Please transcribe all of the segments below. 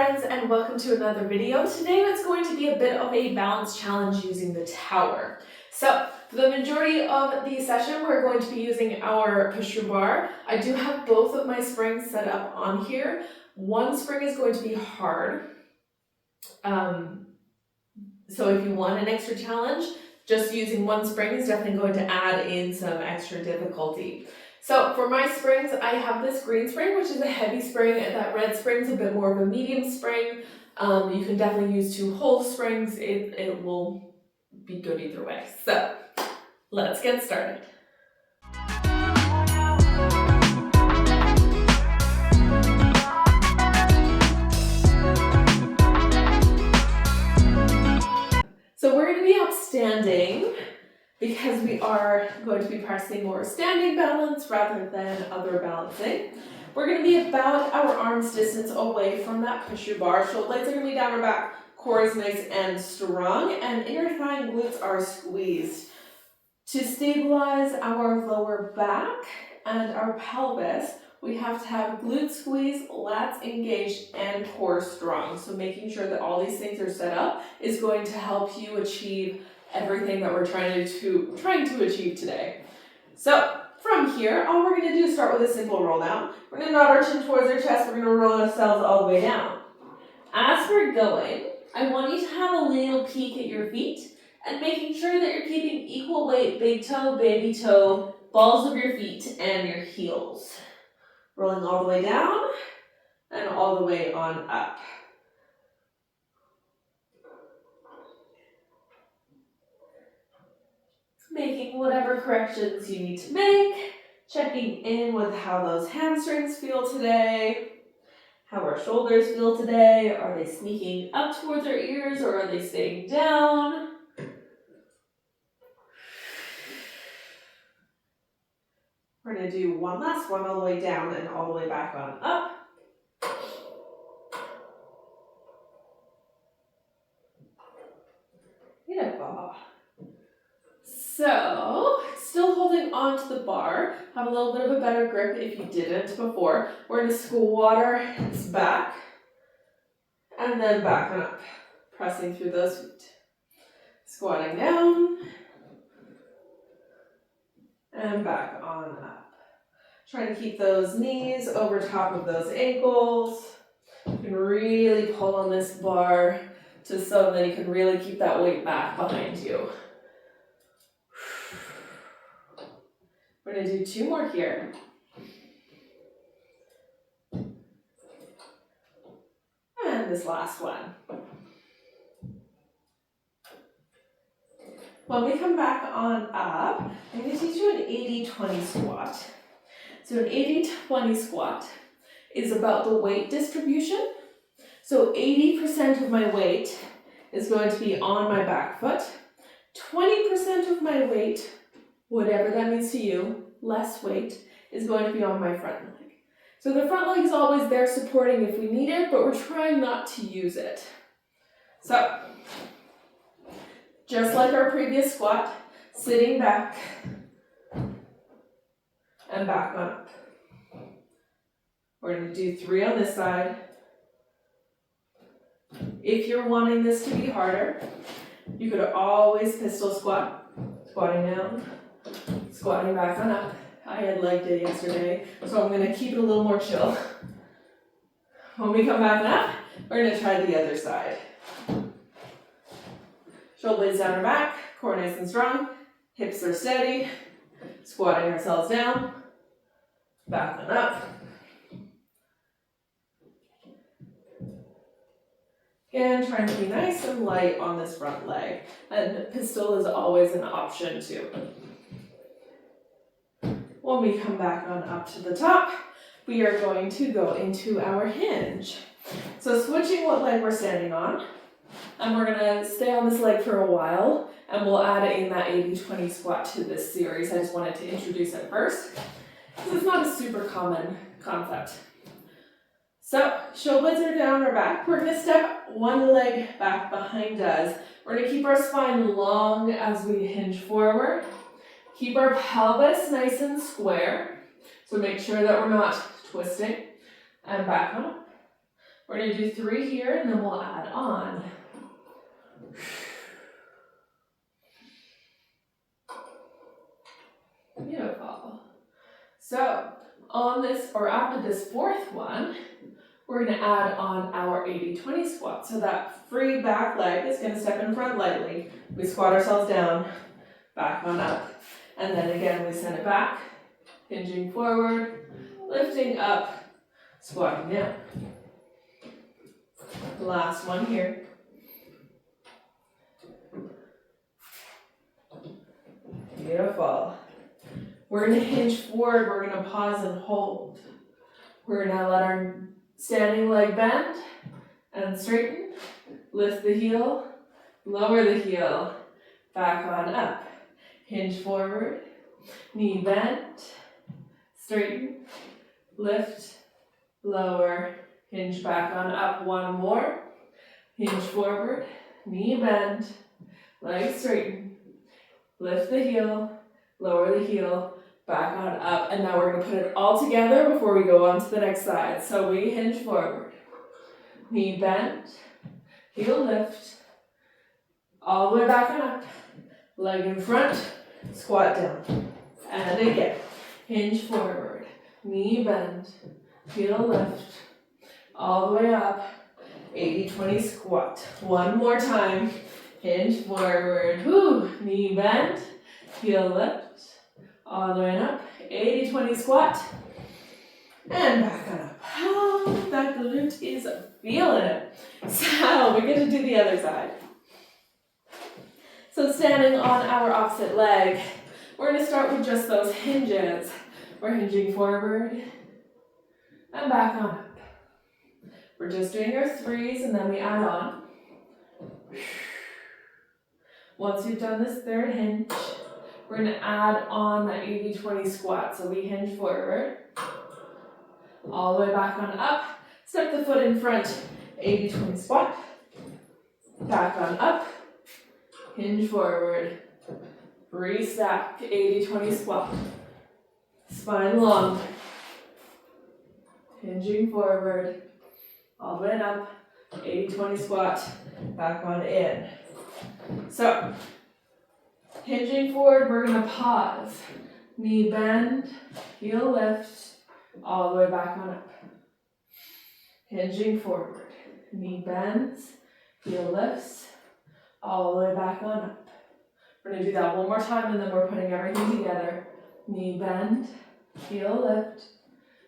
friends, and welcome to another video. Today it's going to be a bit of a balance challenge using the tower. So for the majority of the session, we're going to be using our push-through bar. I do have both of my springs set up on here. One spring is going to be hard. So if you want an extra challenge, just using one spring is definitely going to add in some extra difficulty. So for my springs, I have this green spring, which is a heavy spring, and that red spring is a bit more of a medium spring. You can definitely use 2 whole springs. It will be good either way. So let's get started. So we're going to be upstanding because we are going to be practicing more standing balance rather than other balancing. We're going to be about our arm's distance away from that push-through bar. Shoulder blades are going to be down our back, core is nice and strong, and inner thigh and glutes are squeezed. To stabilize our lower back and our pelvis, we have to have glute squeeze, lats engaged, and core strong. So making sure that all these things are set up is going to help you achieve everything that we're trying to achieve today. So from here, all we're going to do is start with a simple roll down. We're going to nod our chin towards our chest. We're going to roll ourselves all the way down. As we're going, I want you to have a little peek at your feet and making sure that you're keeping equal weight, big toe, baby toe, balls of your feet, and your heels. Rolling all the way down and all the way on up. Making whatever corrections you need to make, checking in with how those hamstrings feel today, how our shoulders feel today. Are they sneaking up towards our ears or are they staying down? We're going to do one last one all the way down and all the way back on up. Beautiful. So, still holding on to the bar, have a little bit of a better grip if you didn't before. We're going to squat our hips back and then back and up, pressing through those feet. Squatting down and back on up. Trying to keep those knees over top of those ankles. You can really pull on this bar so that you can really keep that weight back behind you. We're going to do 2 more here. And this last one. When we come back on up, I'm going to teach you an 80-20 squat. So an 80-20 squat is about the weight distribution. So 80% of my weight is going to be on my back foot. 20% of my weight, whatever that means to you, less weight, is going to be on my front leg. So the front leg is always there supporting if we need it, but we're trying not to use it. So, just like our previous squat, sitting back and back on up. We're going to do 3 on this side. If you're wanting this to be harder, you could always pistol squat, squatting down, squatting back on up. I had leg day yesterday, so I'm going to keep it a little more chill. When we come back up, we're going to try the other side. Shoulder blades down our back, core nice and strong, hips are steady, squatting ourselves down, back and up. Again, trying to be nice and light on this front leg. And pistol is always an option too. When we come back on up to the top, we are going to go into our hinge. So switching what leg we're standing on, and we're going to stay on this leg for a while, and we'll add in that 80-20 squat to this series. I just wanted to introduce it first, because it's not a super common concept. So, shoulder blades are down our back. We're going to step one leg back behind us. We're going to keep our spine long as we hinge forward. Keep our pelvis nice and square. So make sure that we're not twisting. And back on up. We're gonna do 3 here and then we'll add on. Beautiful. So on this, or after this 4th one, we're gonna add on our 80-20 squat. So that free back leg is gonna step in front lightly. We squat ourselves down, back on up. And then again, we send it back, hinging forward, lifting up, squatting down. Last one here. Beautiful. We're gonna hinge forward, we're gonna pause and hold. We're gonna let our standing leg bend and straighten. Lift the heel, lower the heel, back on up. Hinge forward, knee bent, straighten, lift, lower, hinge back on up. One more. Hinge forward, knee bend, leg straighten, lift the heel, lower the heel, back on up. And now we're going to put it all together before we go on to the next side. So we hinge forward, knee bend, heel lift, all the way back on up, leg in front, squat down. And again, hinge forward, knee bend, heel lift, all the way up, 80-20 squat. One more time, hinge forward, knee bend, heel lift, all the way up, 80-20 squat, and back on up. Oh, that glute is feeling it. So we get to do the other side. So standing on our opposite leg, we're going to start with just those hinges. We're hinging forward and back on up. We're just doing our 3s and then we add on. Once you've done this 3rd hinge, we're going to add on that 80-20 squat. So we hinge forward, all the way back on up. Step the foot in front, 80-20 squat. Back on up, hinge forward, restack, 80-20 squat. Spine long, hinging forward, all the way up, 80-20 squat, back on in. So, hinging forward, we're gonna pause. Knee bend, heel lift, all the way back on up. Hinging forward, knee bends, heel lifts, all the way back on up. We're gonna do that one more time and then we're putting everything together. Knee bend, heel lift,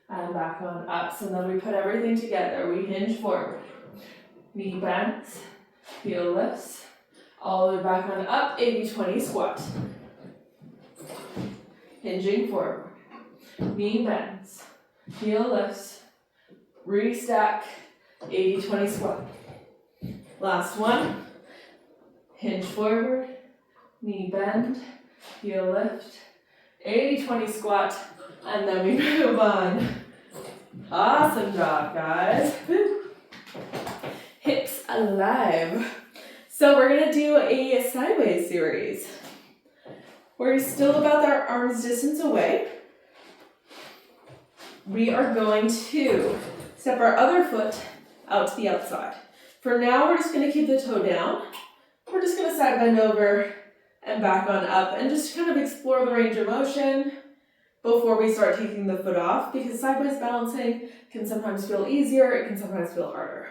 and back on up. So then we put everything together. We hinge forward. Knee bends, heel lifts, all the way back on up, 80-20 squat. Hinging forward. Knee bends, heel lifts, restack, 80-20 squat. Last one. Hinge forward, knee bend, heel lift, 80-20 squat, and then we move on. Awesome job, guys. Hips alive. So we're gonna do a sideways series. We're still about our arms distance away. We are going to step our other foot out to the outside. For now, we're just gonna keep the toe down. We're just gonna side bend over and back on up and just kind of explore the range of motion before we start taking the foot off, because sideways balancing can sometimes feel easier, it can sometimes feel harder.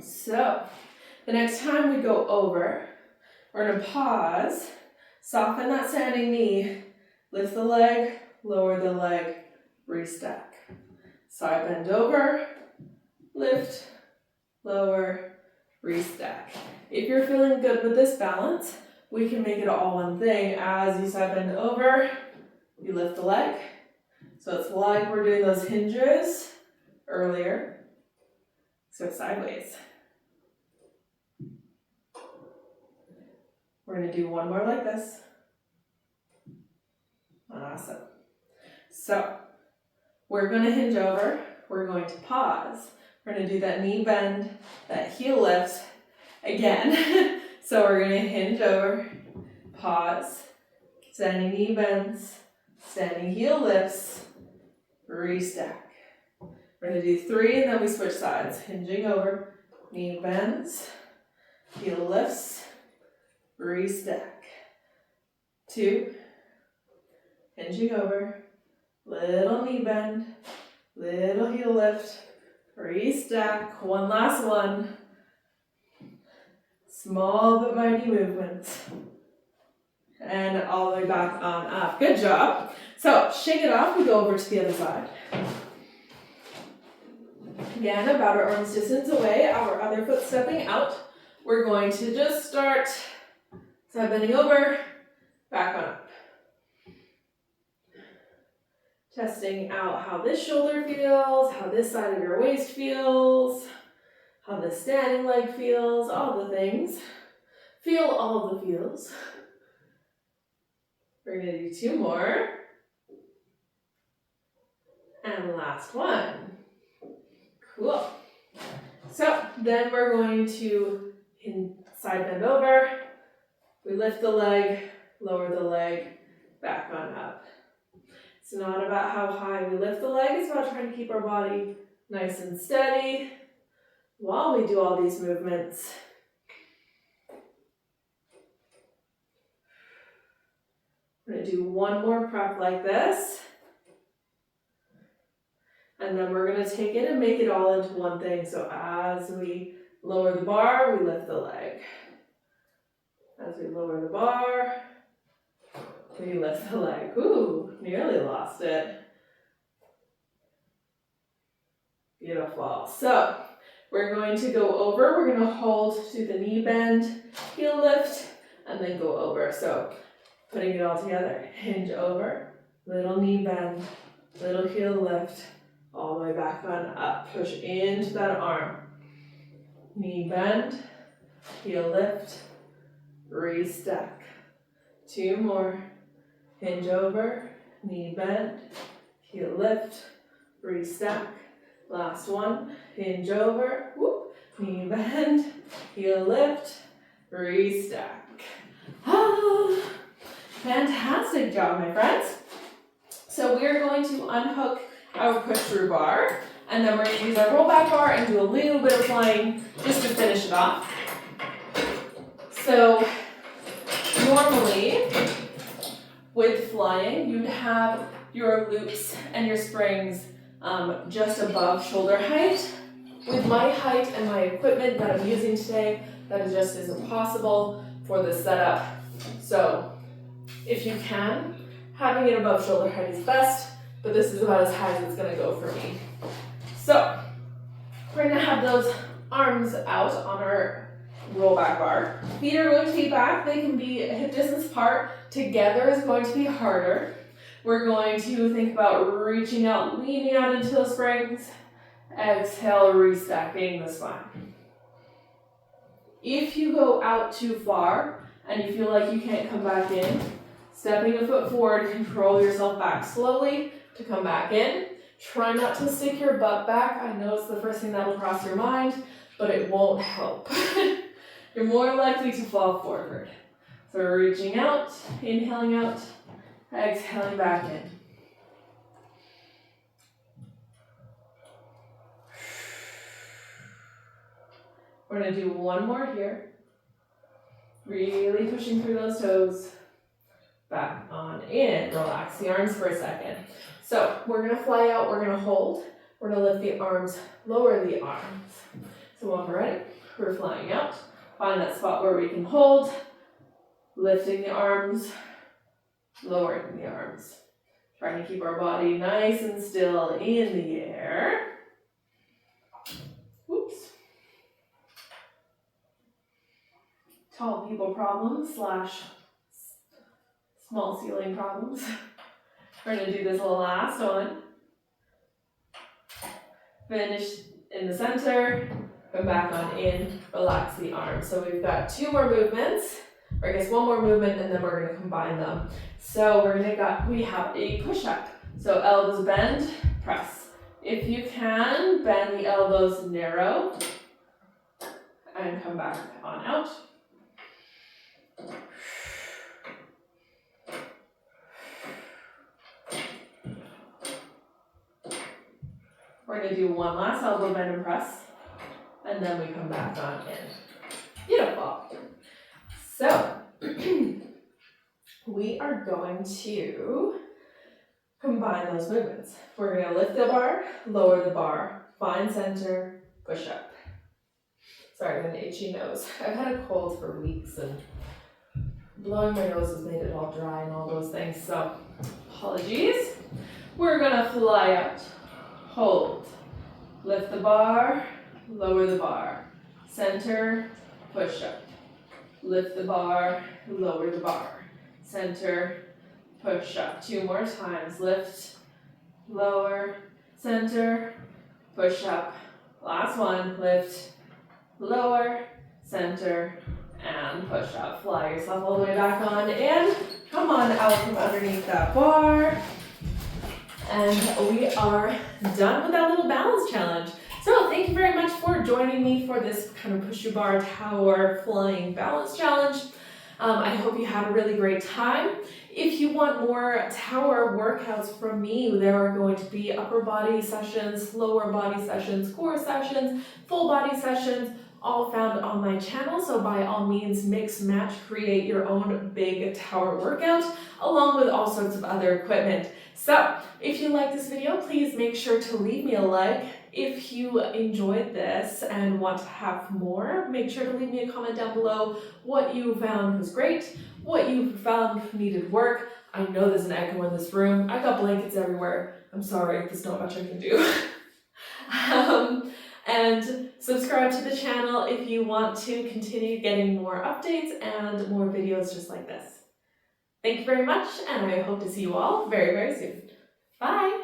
So, the next time we go over, we're gonna pause, soften that standing knee, lift the leg, lower the leg, restack. Side bend over, lift, lower, restack. If you're feeling good with this balance, we can make it all one thing. As you side bend over, you lift the leg. So it's like we're doing those hinges earlier. So sideways. We're gonna do one more like this. Awesome. So we're gonna hinge over. We're going to pause. We're gonna do that knee bend, that heel lift again. So we're gonna hinge over, pause, standing knee bends, Standing heel lifts, restack. We're going to do 3 and then we switch sides. Hinging over, knee bends, heel lifts, restack. 2, hinging over, little knee bend, little heel lift, restack. 1 last one. Small but mighty movements. And all the way back on up. Good job. So shake it off. We go over to the other side. Again, about our arms distance away, our other foot stepping out. We're going to just start side bending over, back on up. Testing out how this shoulder feels, how this side of your waist feels, how the standing leg feels, all the things. Feel all the feels. We're going to do 2 more. And last one. Cool. So then we're going to side bend over. We lift the leg, lower the leg, back on up. It's not about how high we lift the leg, it's about trying to keep our body nice and steady while we do all these movements. We're going to do 1 more prep like this. And then we're going to take it and make it all into one thing. So as we lower the bar, we lift the leg. As we lower the bar, we lift the leg. Ooh, nearly lost it. Beautiful. So we're going to go over. We're going to hold to the knee bend, heel lift, and then go over. So putting it all together. Hinge over, little knee bend, little heel lift, all the way back on up. Push into that arm. Knee bend, heel lift, restack. 2 more. Hinge over, knee bend, heel lift, restack. Last one. Hinge over, whoop, knee bend, heel lift, restack. Ah, fantastic job, my friends. So we're going to unhook our push-through bar, and then we're going to use our roll-back bar and do a little bit of flying just to finish it off. So normally, with flying, you'd have your loops and your springs just above shoulder height. With my height and my equipment that I'm using today, that just isn't possible for this setup. So if you can, having it above shoulder height is best, but this is about as high as it's going to go for me. So we're going to have those arms out on our roll back bar. Feet are going to be back. They can be a hip distance apart. Together is going to be harder. We're going to think about reaching out, leaning out into those springs. Exhale, restacking the spine. If you go out too far and you feel like you can't come back in, stepping a foot forward, control yourself back slowly to come back in. Try not to stick your butt back. I know it's the first thing that will cross your mind, but it won't help. You're more likely to fall forward. So we're reaching out, inhaling out, exhaling back in. We're going to do 1 more here. Really pushing through those toes. Back on in. Relax the arms for a second. So we're going to fly out. We're going to hold. We're going to lift the arms, lower the arms. So when we're ready, we're flying out. Find that spot where we can hold. Lifting the arms, lowering the arms. Trying to keep our body nice and still in the air. Whoops. Tall people problems / small ceiling problems. We're going to do this last one. Finish in the center, come back on in, relax the arms. So we've got 2 more movements, or I guess 1 more movement, and then we're going to combine them. So we have a push-up. So elbows bend, press. If you can, bend the elbows narrow, and come back on out. We're gonna do one last elbow bend and press, and then we come back on in. Beautiful. So, we are going to combine those movements. We're gonna lift the bar, lower the bar, find center, push up. Sorry, I have an itchy nose. I've had a cold for weeks and blowing my nose has made it all dry and all those things, so apologies. We're gonna fly out, hold, lift the bar, lower the bar, center, push up, lift the bar, lower the bar, center, push up. 2 more times, lift, lower, center, push up. Last one, lift, lower, center, and push up. Fly yourself all the way back on in. Come on out from underneath that bar. And we are done with that little balance challenge. So thank you very much for joining me for this kind of push your bar tower flying balance challenge. I hope you had a really great time. If you want more tower workouts from me, there are going to be upper body sessions, lower body sessions, core sessions, full body sessions, all found on my channel. So by all means, mix, match, create your own big tower workout, along with all sorts of other equipment. So if you like this video, please make sure to leave me a like. If you enjoyed this and want to have more, make sure to leave me a comment down below what you found was great, what you found needed work. I know there's an echo in this room. I've got blankets everywhere. I'm sorry, there's not much I can do. And subscribe to the channel if you want to continue getting more updates and more videos just like this. Thank you very much, and I hope to see you all very, very soon. Bye!